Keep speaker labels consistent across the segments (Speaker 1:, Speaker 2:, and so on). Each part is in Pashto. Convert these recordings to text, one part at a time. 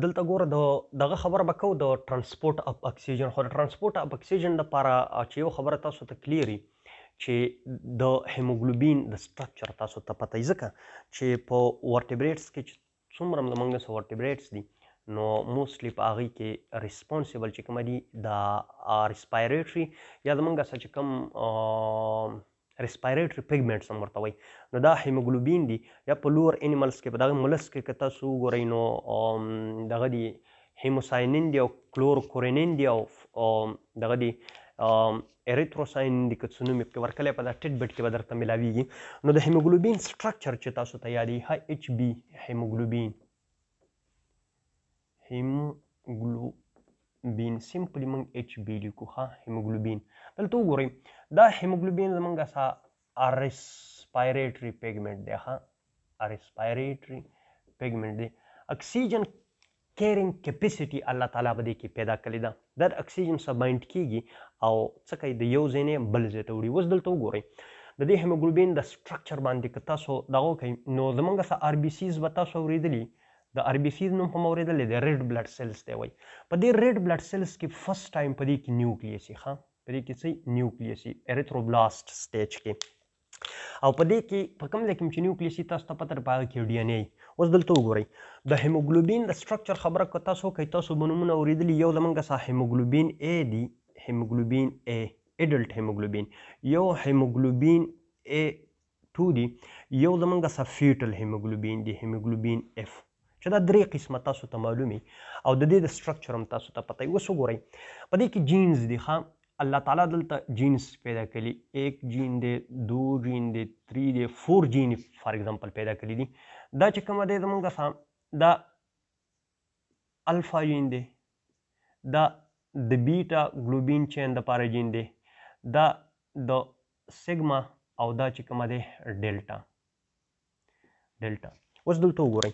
Speaker 1: دلته ګوره دغه خبره به کوو د ترانسپورټ اف اکسیجن. خو د ترانسپورټ اف اکسیجن دپاره چې یو خبره تاسو ته کلیري چې د هیموګلوبین د سټرکچر تاسو ته پته وي، ځکه چې په ورټیبریټس کې چې څومره زموږ څه ورټیبریټس دي نو موستلی په هغې کې ریسپانسیبل چې کومه دي د ریسپایریټري یا زموږ څه چې کوم ریسپایریټري پیګمنټس هم ورته وایي، نو دا هیموګلوبین دي. یا په لور انیملز کې په دغه ملس کې که تاسو وګورئ نو دغه دي هیموساینین دي او کلورکورینین دي او دغه دي اریتروساینین دي، که څه نوم یې پکې ورکلی په دا ټیټ بټ کې به درته میلاویږي. نو د هیموګلوبین سټرکچر چې تاسو ته یادوي ایچ بي هیموګلوبین سمپلی موږ ایچ بي لیکو ښه هیموګلوبین. دلته وګورئ دا هیموګلوبین زموږ څه ریسپایریټري پیګمنټ دی ښه ریسپایریټري پیګمنټ دی. اکسیجن کیرینګ کیپیسټي الله تعالی په دې کې پیدا کړې ده. دا اکسیجن سره بایند کیږي او څه کوي د یو ځای نه بل ځای ته وړي. اوس دلته وګورئ د دې هیموګلوبین د سټرکچر باندې که تاسو دغه کوئ نو زموږ څه آر بي سیز به تاسو اورېدلي، د آر بي سیز نوم هم اورېدلی دی، ریډ بلډ سیلز دی وایي. په دې ریډ بلډ سیلز کې فرست ټایم په دې کې نیوکلیس وي ښه په دې کې څه نیوکلیس وي اریتروبلاست سټیج کې، او په دې کې په کوم ځای کې چې نیوکلیس وي تاسو ته پته ده په هغه کې ډي ان اے. اوس دلته وګورئ د هیموګلوبین د سټرکچر خبره که تاسو کوئ تاسو به نومونه اورېدلي، یو زموږ څه هیموګلوبین اے دی، هیموګلوبین اے ایډلټ هیموګلوبین، یو هیموګلوبین اے 2 دی، یو زموږ څه فیټل هیموګلوبین دی هیموګلوبین اف، چې دا درې قسمه تاسو ته معلومي او د دې د سټرکچر هم تاسو ته پته وي. اوس وګورئ په دې کې جینز دي ښه الله تعالی دلته جینز پیدا کړي، ایک جین دی، دو جین دی، 3 دی، 4 جین فار ایگزامپل پیدا کړي دي. دا چې کومه دی زموږ دا الفا جین دی، دا د بیټا ګلوبین چین دپاره جین دی، دا د سیګما او دا چې کومه دی ډیلټا. اوس دلته وګورئ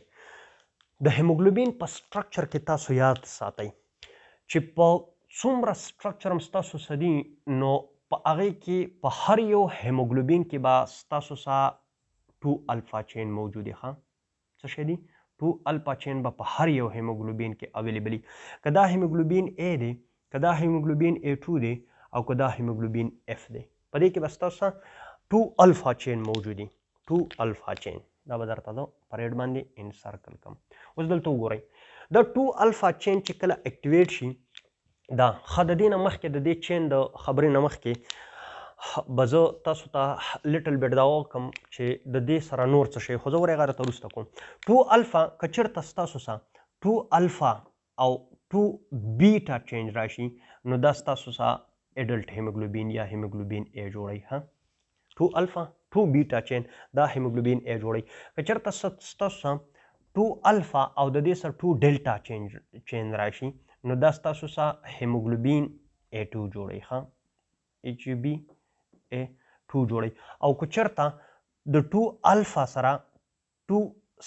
Speaker 1: د هیموګلوبین په سټرکچر کې تاسو یاد ساتئ چې په څومره سټرکچر هم ستاسو څه دي نو په هغې کې په هر یو هیموګلوبین کې به ستاسو څه 2 الفا چین موجود دی ښه څه شی دی 2 الفا چین به په هر یو هیموګلوبین کې اویلیبل وي. که دا هیموګلوبین اے دی، که دا هیموګلوبین اے 2 دی او که دا هیموګلوبین اف دی، په دې کې به ستاسو 2 الفا چین موجود دي 2 الفا چین. دا به درته د پریډ باندې انسرکل کم. اوس دلته وګورئ دا 2 الفا چین چې کله اکټیویټ شي دا ښه د دې نه مخکې د دې چین د خبرې نه مخکې به زه تاسو ته لیټل بیټ دا وکړم چې د دې سره نور څه شی، خو زه ورې غره ته وروسته کوم. 2 الفا که چېرته ستاسو سره 2 الفا او 2 بیټا چینج راشي نو دا ستاسو سره ایډلټ هیموګلوبین یا هیموګلوبین اے جوړوي ها 2 الفا 2 بیټا چین دا هیموګلوبین اے جوړوي. که چېرته ستاسو سره 2 الفا او د دې سره 2 ډیلټا چین راشي نو دا ستاسو سره هیموګلوبین اے 2 جوړوي ښه ایچ بي اے 2 جوړوي. او که چېرته د 2 الفا سره 2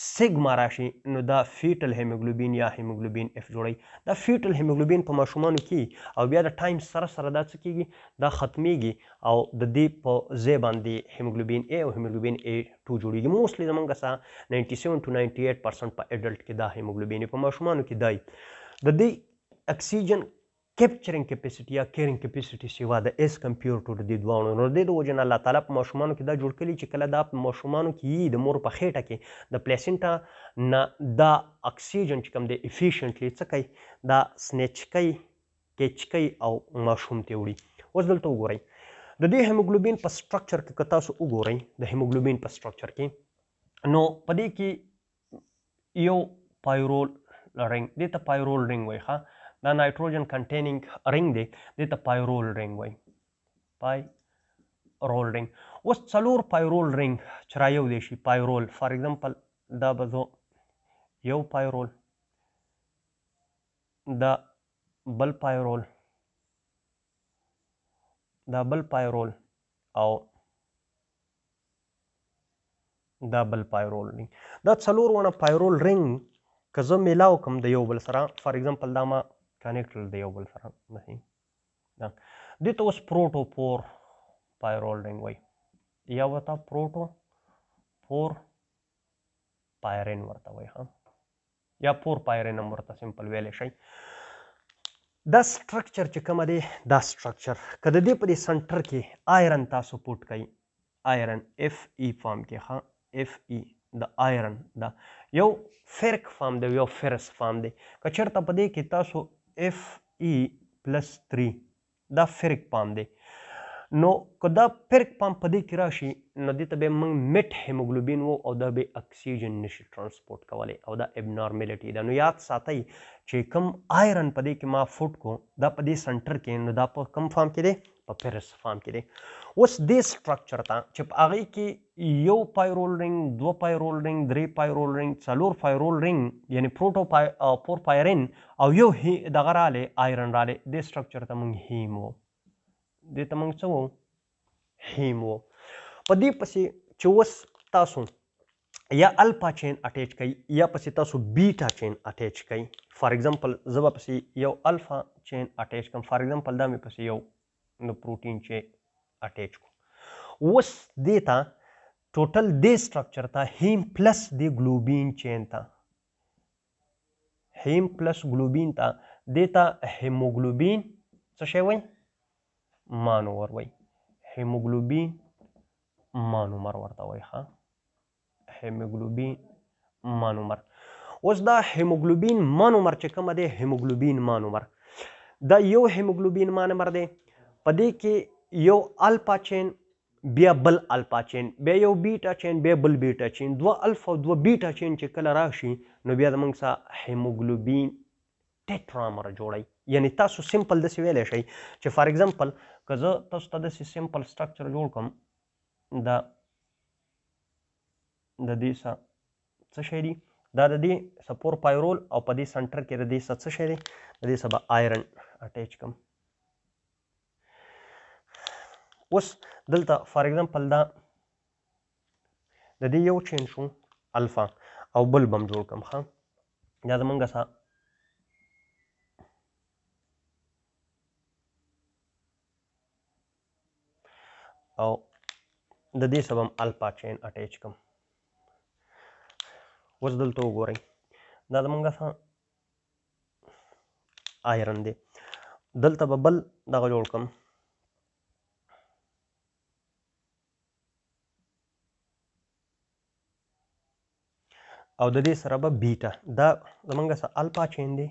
Speaker 1: سیګما راشي نو دا فیټل هیموګلوبین یا هیموګلوبین اف جوړوي. دا فیټل هیموګلوبین په ماشومانو کې او بیا د ټایم سره سره دا څه کېږي دا ختمیږي او د دې په ځای باندې هیموګلوبین اے او هیموګلوبین اے 2 جوړیږي. موستلی زموږ څه 97 to 98% په ایډلټ کې دا هیموګلوبین په ماشومانو کې دی. د دې اکسیجن کیپچرینګ کیپیسټي یا کیرینګ کیپیسټي سیوا د ایز کمپیر ټو د دې دواړو. نو د دې د وجې نه الله تعالی په ماشومانو کې دا جوړ کړي چې کله دا په ماشومانو کې وي د مور په خېټه کې د پلیسنټا نه دا اکسیجن چې کوم دی افیشینټلی څه کوي دا سنیچ کوي کیچ کوي او ماشوم ته وړي. اوس دلته وګورئ د دې هیموګلوبین په سټرکچر کې که تاسو وګورئ د هیموګلوبین په سټرکچر کې نو په دې کې یو پایرول رنګ دې ته پایرول رنګ وایي ښه دا نایټروجن کنټینینګ رنګ دی دې ته پایرول رنګ وایي پایرول رنګ. اوس څلور پایرول رنګ چې رایو دی شي پایرول فار ایگزامپل دا به زه یو پایرول دا بل پایرول دا بل پایرول او دا بل پایرول رنګ دا څلور ونه پایرول رنګ که زه میلاو کړم د یو بل سره فار ایگزامپل دا ما کنیکټ د یو بل سره دا دې ته اوس پروټوپور پایرول رنګ وایي یا ورته پروټوپور پایرین ورته وایي ها یا 4 پایرین هم ورته سمپل ویلی شئ. دا سټرکچر چې کومه دی دا سټرکچر که د دې په دې سنټر کې آیرن تاسو پوټ کوئ، آیرن اف ای فارم کې ښه اف ای د آیرن دا یو فرق فارم دی یو فرس فارم دی. که چېرته په دې کې تاسو اف ای پلس 3 دا فرق فارم دی، نو که دا فرق فارم په دې کې راشي نو دې ته به موږ میټ هیموګلوبین و او دا به اکسیجن نشي ټرانسپورټ کولی او دا ابنارملټي ده. نو یاد ساتئ چې کوم آیرن په دې کې ما فوټ کو دا په دې سنټر کې، نو دا په کوم فارم کې دی؟ په فرس فارم کې دی. اوس دې سټرکچر ته چې په هغې کې یو پایرول رنګ، دوه پایرول رنګ، درې پایرول رنګ، څلور پایرول رنګ یعنی پروټو 4 پایرین او یو دغه رالی آیرن رالی، دې سټرکچر ته موږ هیم وو، دې ته موږ څه وو؟ هیم وو. په دې پسې چې اوس تاسو یا الفا چین اٹیچ کوي یا پسې تاسو بیټا چین اٹیچ کوي. فار ایگزامپل زه به پسې یو الفا چین اٹیچ کوم، فار ایگزامپل دا مې پسې یو د پروټین چین اٹیچ کو. اوس دې ته ټوټل دې سټرکچر ته هیم پلس د ګلوبین چین ته، هیم پلس ګلوبین ته دې ته هیموګلوبین څه شی وایي؟ مانومر وایي. هیموګلوبین مانومر ورته وایي ښه، هیموګلوبین مانومر. اوس دا هیموګلوبین مانومر چې کومه دی هیموګلوبین مانومر دا یو هیموګلوبین مانومر دی، په دې کې یو الفا چین بیا بل الفا چین بیا یو بیټا چین بیا بل بیټا چین، دوه الفا او دوه بیټا چین چې کله راشي نو بیا د موږ څه هیموګلوبین ټیټرامر جوړوي. یعنی تاسو سمپل داسې ویلی شئ چې فار ایگزامپل که زه تاسو ته داسې سمپل سټرکچر جوړ کړم، دا د دې څه شی دی؟ دا د دې څه 4 پایرول او په دې سنټر کې د دې څه شی دی؟ د دې څه به آیرن اټیچ کړم. اوس دلته فار ایگزامپل دا د دې یو چین شو الفا او بل بم جوړ کړم ښه، دا زمونږ څه او د دې څه به هم الفا چین اټیچ کړم. اوس دلته وګورئ دا زمونږ څه آیرن دی، دلته به بل دغه جوړ کړم او د دې سره به بیټا، دا زمونږ څه الفا چین دی،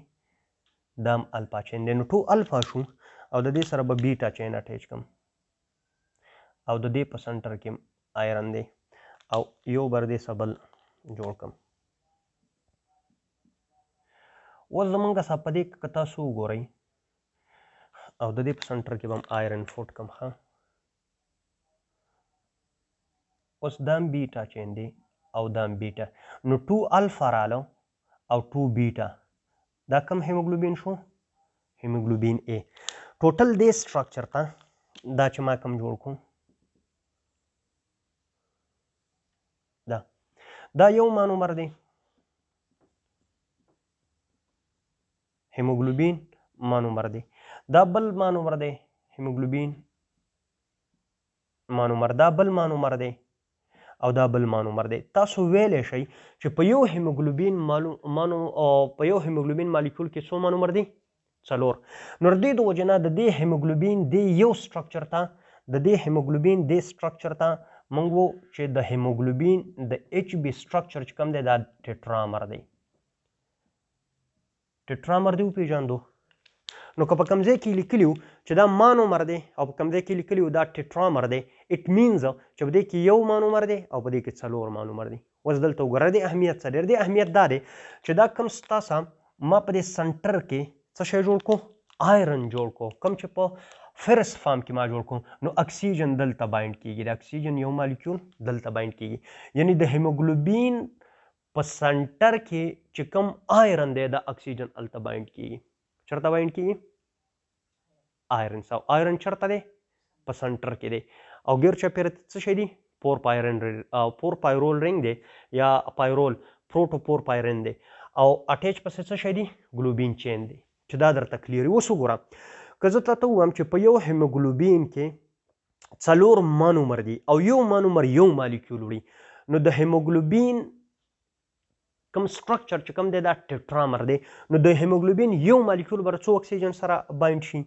Speaker 1: دا هم الفا چین دی، نو ټول الفا شو او د دې سره به بیټا چین اټیچ کړم او د دې په سنټر کې آیرن دی او یو بر دې څه بل جوړ کړم. اوس زمونږ څه په دې که تاسو وګورئ او د دې په سنټر کې به هم آیرن فوټ کړم ښه. اوس دا هم بیټا چین دی او دا هم بیټا، نو 2 الفا راله او 2 بیټا، دا کم هیموګلوبین شو؟ هیموګلوبین ای. ټوټل دې سټرکچر ته دا چې ما کم جوړ کړو دا یو مانومر دی هیموګلوبین مانومر دی، دا بل مانومر دی هیموګلوبین مانومر، دا بل مانومر دی او دا بل مانومر دی. تاسو ویلی شئ چې په یو هیموګلوبین مالیکول کې څو مانومر دی؟ 4. نو د دې د وجې نه د دې هیموګلوبین دې یو سټرکچر ته د دې هیموګلوبین دې سټرکچر ته موږ وو چې د هیموګلوبین د ایچ بي سټرکچر چې کوم دی دا ټیټرامر دی. ټیټرامر دی وپېژاندو، نو که په کوم ځای کې لیکلي وو چې دا مانومر دی او په کوم ځای کې لیکلي وو دا ټیټرامر دی، اټ مینز چې په دې کې یو مانومر دی او په دې کې 4 مانومر دی. اوس دلته وګوره د اهمیت څه دی؟ د اهمیت دا دی چې دا کوم ستاسو ما په دې سنټر کې څه شی جوړ کو؟ آیرن جوړ کو، کوم چې په فرس فارم کې ما جوړ کو، نو اکسیجن دلته بایند کیږي، د اکسیجن یو مالیکول دلته بایند کیږي. یعنی د هیموګلوبین په سنټر کې چې کوم آیرن دی د اکسیجن هلته بایند کیږي. چېرته بایند کیږي؟ آیرن. او آیرن چېرته دی؟ په سنټر کې دی او ګیر چاپېره څه شی دی؟ 4 پایرول رنګ دی یا پایرول پروټو 4 پایرین دی او اټیچ پسې څه شی دی؟ ګلوبین چین دی چې دا درته کلیر. اوس وګوره که زه ته ووایم چې په یو هیموګلوبین کې 4 مانومر دي او یو مانومر یو مالیکول وړي، نو د هیموګلوبین کوم سټرکچر چې کوم دی دا ټیټرامر دی نو د هیموګلوبین یو مالیکول بر څو اکسیجن سره بایند شي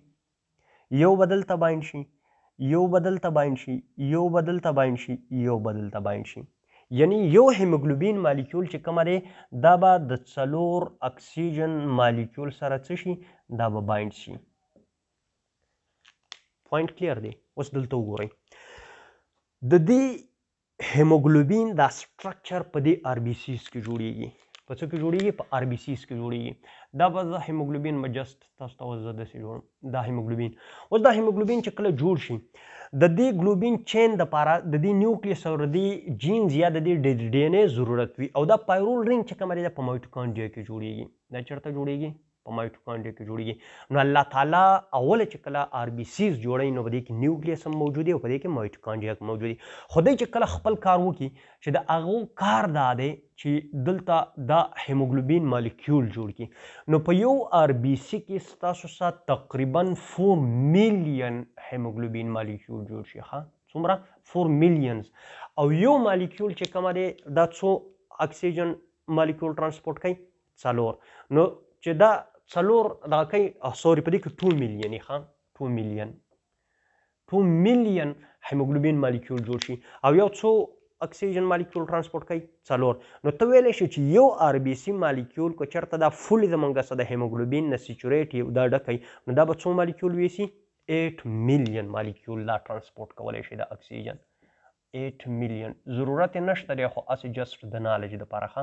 Speaker 1: یو بدل ته بایند شي یو بدل ته بایند شي یو بدل ته بایند شي یو بدل ته بایند شي یعنی یو هیموګلوبین مالیکول چې کومه دی دا به د 4 اکسیجن مالیکول سره څه شي دا به بایند شي پوینټ کلیر دی اوس دلته وګورئ د دې هیموګلوبین دا سټرکچر په دې آر بي سیز کې جوړیږي په څه کې جوړیږي په آر بي سیز کې جوړیږي دا به د هیموګلوبین مجست تاسو ته زه داسې جوړم دا هیموګلوبین اوس دا هیموګلوبین چې کله جوړ شي د دې ګلوبین چین دپاره د دې نیوکلیس او د دې جینز یا د دې ډي ان اے ضرورت وي او دا پایرول رینګ چې کومه دی په مایټوکانډریا کې جوړیږي دا چېرته جوړیږي په مایټوکانډریا کې جوړیږي نو الله تعالی اوله چې کله آر بي سیز جوړوي نو په دې کې نیوکلیس هم موجود دی او په دې کې مایټوکانډریا موجود دی خو دی چې کله خپل کار وکړي چې د هغو کار دا دی چې دلته دا هیموګلوبین مالیکول جوړ کړي نو په یو آر بي سی کې ستاسو سره تقریبا 4 میلیون هیموګلوبین مالیکول جوړ شي ها څومره 4 میلیونز او یو مالیکول چې کومه دی دا څو اکسیجن مالیکول ترانسپورټ کوي 4 نو چې دا 4 دا کوي سوري په دې کې 2 میلیون ښه 2 میلیون هیموګلوبین مالیکول جوړ شي او یو څو اکسیجن مالیکول ترانسپورټ کوي 4 نو ته ویلی شي چې یو آر بي سی مالیکول که چېرته دا فولي زمونږ سره د هیموګلوبین نه سیچوریټ دا ډکی نو دا به څو مالیکول ویسي 8 میلیون مالیکول دا ترانسپورټ کولی شي د اکسیجن 8 میلیون ضرورت یې نشته دی خو هسې جسټ د نالج دپاره ښه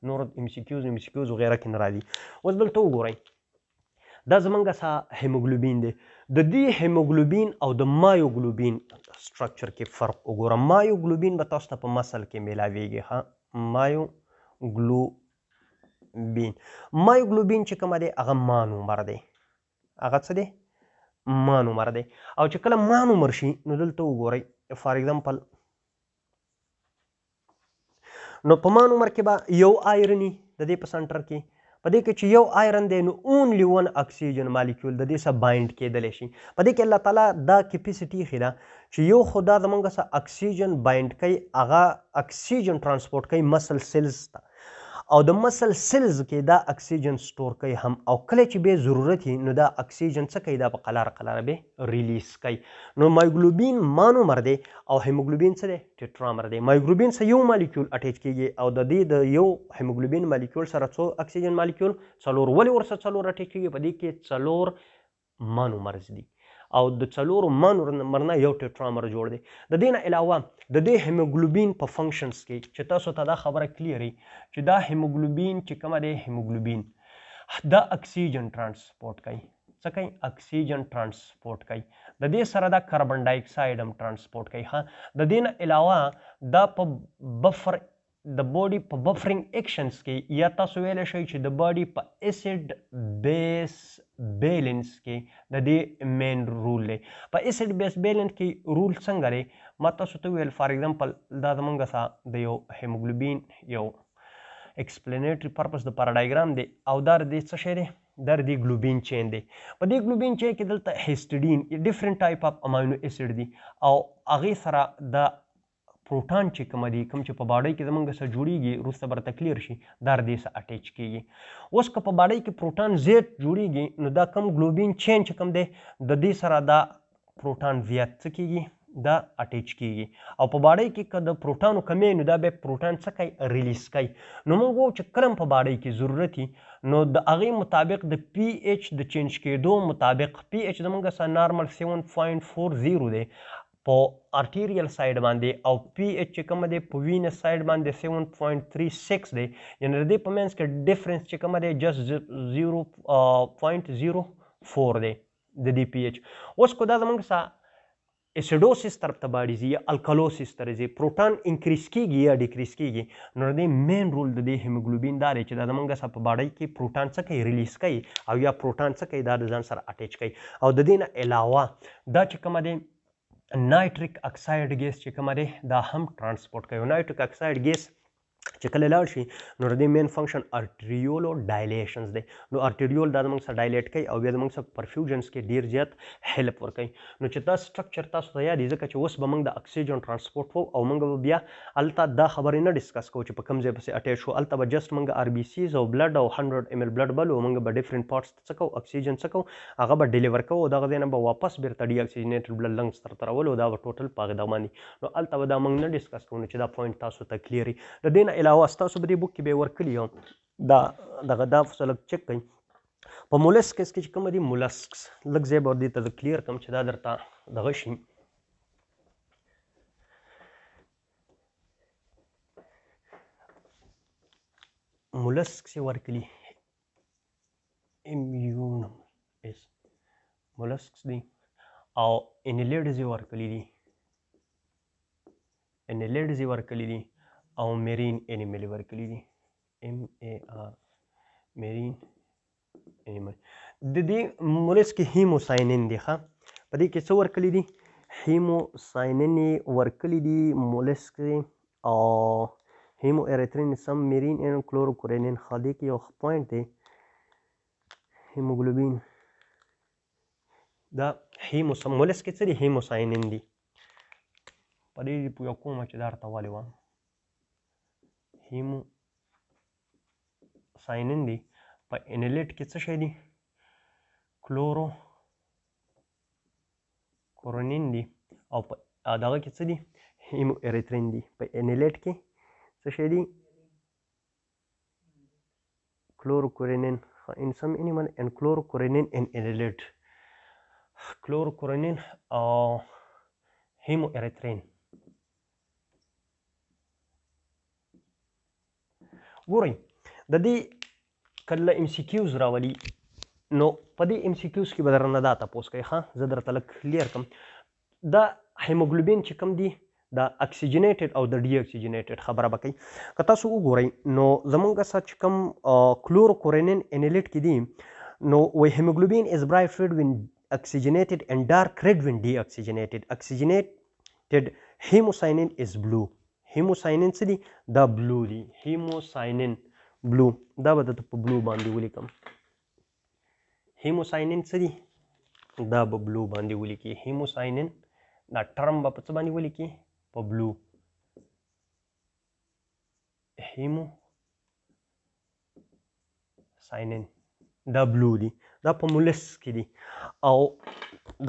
Speaker 1: نور ام سی کیوز وغیره کې نه راځي اوس دلته وګورئ دا زمونږ سره هیموګلوبین دی د دې هیموګلوبین او د مایوګلوبین سټرکچر کې فرق وګوره مایوګلوبین به تاسو ته په مسل کې میلاویږي ها مایوګلوبین چې کومه دی هغه مانومر دی هغه څه دی مانومر دی او چې کله مانومر شي نو دلته وګورئ فار ایگزامپل نو په مانومر کې به یو آیرني د دې په سنټر کې په دې کې چې یو آیرن دی نو اونلی 1 اکسیجن مالیکول د دې سره بایند کېدلی شي په دې کې الله تعالی دا کیپیسټي ایښې ده چې یو خو دا زموږ سره اکسیجن بایند کوي هغه اکسیجن ترانسپورټ کوي مسل سیلز ته او د مسل سیلز کې دا اکسیجن سټور کوي هم او کله چې به ضرورت وي نو دا اکسیجن څه کوي دا په قلاره به ریلیز کوي نو مایوګلوبین مانومر دی او هیموګلوبین څه دی ټیټرامر دی مایوګلوبین سره یو مالیکول اټیچ کیږي او د دې د یو هیموګلوبین مالیکول سره څو اکسیجن مالیکول 4 ولې ورسره 4 اټیچ کیږي په دې کې 4 مانومرز دي او د 4 مانومر نه یو ټیټرامر جوړ دی د دې نه علاوه د دې هیموګلوبین په فنکشنز کې چې تاسو ته دا خبره کلیري چې دا هیموګلوبین چې کومه دی هیموګلوبین دا اکسیجن ترانسپورټ کوي څه کوي اکسیجن ترانسپورټ کوي د دې سره دا کاربن ډای اکساید هم ترانسپورټ کوي ها د دې نه علاوه دا په بفر د باډي په بفرینګ ایکشنز کې یا تاسو ویلی شئ چې د باډي په اسید بیس بیلنس کې د دې مین رول دی په اسید بیس بیلنس کې رول څنګه دی ما تاسو ته ویل فار ایگزامپل دا زمونږ سره د یو هیموګلوبین یو ایکسپلینیټري پرپس د پاره ډایګرام دی او دا د څه شی دی دا د ګلوبین چین دی په دې ګلوبین چین کې دلته هیسټیډین ډیفرنٹ ټایپ اف امینو اسید دی او هغې سره د پروټان چې کوم دي کوم چې په باډۍ کې زمونږ سره جوړیږي وروسته به درته کلیر شي دا د دې سره اټیچ کیږي اوس که په باډۍ کې پروټان زیات جوړیږي نو دا کم ګلوبین چین چې کوم دی د دې سره دا پروټان زیات څه کیږي دا اټیچ کیږي او په باډۍ کې که د پروټانو کمی نو دا به پروټان څه کوي ریلیز کوي نو موږ وایو چې کله په باډۍ کې ضرورت وي نو د هغې مطابق د پی ایچ د چینج کېدو مطابق پی ایچ زمونږ سره نارمل 7.40 دی په ارټیریل سایډ باندې او پی ایچ چې کومه دی په وینس سایډ باندې 7.36 دی یعنې د دې په منځ کې ډفرنس چې کومه دی جسټ 0.04 دی د دې پی ایچ اوس کو دا زموږ سره اسیډوسس طرف ته باړي ځي یا الکالوسس ته ځي پروټان انکریز کیږي یا ډیکریز کیږي نو د دې مین رول د دې هیموګلوبین دا دی چې دا زموږ سره په باډۍ کې پروټان څه کوي ریلیز کوي او یا پروټان څه کوي دا د ځان سره اټیچ کوي او د دې نه علاوه دا چې کومه دی نایټریک اکساید ګیس چې کومه دی دا هم ترانسپورټ کوي نایټریک اکساید ګیس چې کله لاړ شي نو د دې مین فنکشن ارټریولو ډایلیشنز دی. نو ارټریول دا موږ سره ډایلیټ کوي او بیا موږ سره پرفیوژنز کې ډیر زیات هیلپ ورکوي. نو چې دا سټرکچر تاسو ته یاد ځکه چې اوس به موږ د اکسیجن ترانسپورت وو او موږ به بیا الته دا خبرې نه ډیسکس کوو چې په کوم ځای پسې اټیچ شو. الته به جست موږ ار بي سیز او بلډ او 100 ml بلډ بل او موږ به ډیفرنٹ پارټس څه کوو اکسیجن څه کوو هغه به ډیلیور کوو او دغه ځای نه به واپس بیرته ډي اکسیجنیټډ بلډ لنګز ته ترول او دا به ټوټل په هغې باندې. نو الته به دا موږ نه ډیسکس کوو چې دا پوینټ تاسو ته کلیر وي. د دې نه علاوه ستاسو په دې بک کې به ورکلي یو دا دغه دا لږ چک کړئ په مولسکس کې چې کومه دي مولسکس لږ ځای به دې ته کلیر کړم چې دا درته دغه شي. مولسکس یې ورکلي اميونم اس مولسکس دي او انیلیډز یې ورکلي دي او میرین انیمل ورکلي دي MAR میرین انیمل. د دې مولسک هیموساینین دی ښه په دې کې څه ورکلي دي هیموساینین یې ورکلي دي مولسک او هیمو ایریترین سم میرین ان کلوروکورینین ښه دې کې یو پوینټ دی هیموګلوبین دا مولسک څه دي هیموساینین دي په دې پوه کوم چې دا ورته ولې وایم هیموساینین دي په انیلیټ کې څه شی دي کلوروکورینین دي او په دغه کې څه دي هیمو ایریترین دي. په انیلیټ کې څه شی دي کلوروکورینین in some animal and chlorocoronin in inhalate chlorocoronin او hemoerythrin. ګورئ د دې کله ام سی کیوز راولي نو په دې ام سی کیوز کې به درنه دا تپوس کوي ښه زه درته لږ کلیر کړم دا هیموګلوبین چې کوم دی دا اکسیجنیټډ او د ډي اکسیجنیټډ خبره به کوي. که تاسو وګورئ نو زمونږ سره چې کوم کلوروکورینین انیلیټ کې دي نو وایي هیموګلوبین از برایټ ریډ وین اکسیجنیټډ اینډ ډارک ریډ وین ډي اکسیجنیټډ. اکسیجنیټډ هیموساینین از بلو. هیموساینین څه دي دا بلو دي هیموساینین بلو دا به درته په بلو باندې ولیکم هیموساینین څه دي دا به بلو باندې ولیکي هیموساینین دا ټرم به په څه باندې ولیکي په بلو هیمو ساینین دا بلو دي دا په مولس کې دي او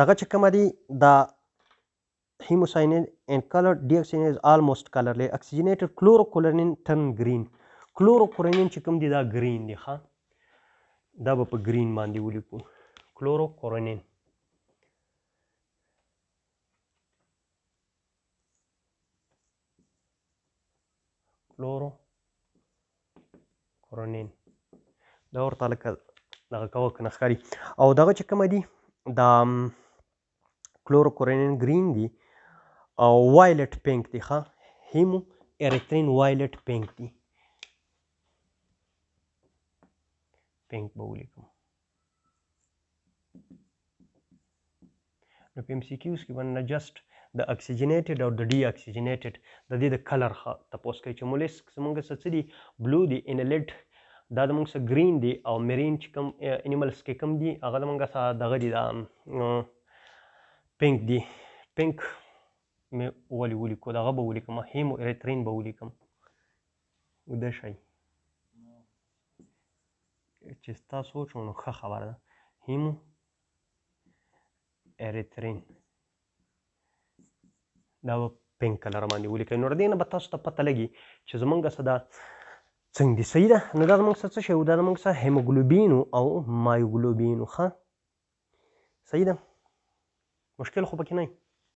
Speaker 1: دغه چې کومه دي دا هیموساینین ان کلر ډي اکسیجن از آلموست کلرلی اکسیجنیټډ کلوروکورینین ټرن گرین. کلوروکورینین چې کوم دي دا گرین دي ښه دا به په گرین باندې ولیکو کلوروکورینین. کلوروکورینین دا ورته لکه دغه کوه که نه ښکاري او دغه چې کومه دي دا کلوروکورینین گرین دي او وایلټ پینک دي ښه هیمو ایریترین وایلټ پینک دي پینک به ولیکم. نو په ام سی کیوز کې به نه جسټ د اکسیجنیټډ او د ډي اکسیجنیټډ د دې د کلر تپوس کوي چې مولسک زموږ سره څه دي بلو دي انیلیټ دا زموږ سره ګرین دي او میرین چې کوم انیملس کې کوم دي هغه زموږ سره دغه دي دا پینک دي پینک مې ولې ولیکو دغه به ولیکم هیمو ایریترین به ولیکم وده شئ چې ستا سوچ نو ښه خبره ده هیمو ایریترین دا به پینک کلر باندې ولیکئ. نو د دې نه به تاسو ته پته لګي چې زمونږ څه دا څنګه دي صحیح ده. نو دا زمونږ څه شی و دا زمونږ څه هیموګلوبین او مایوګلوبین ښه صحیح ده مشکل خو پکې نه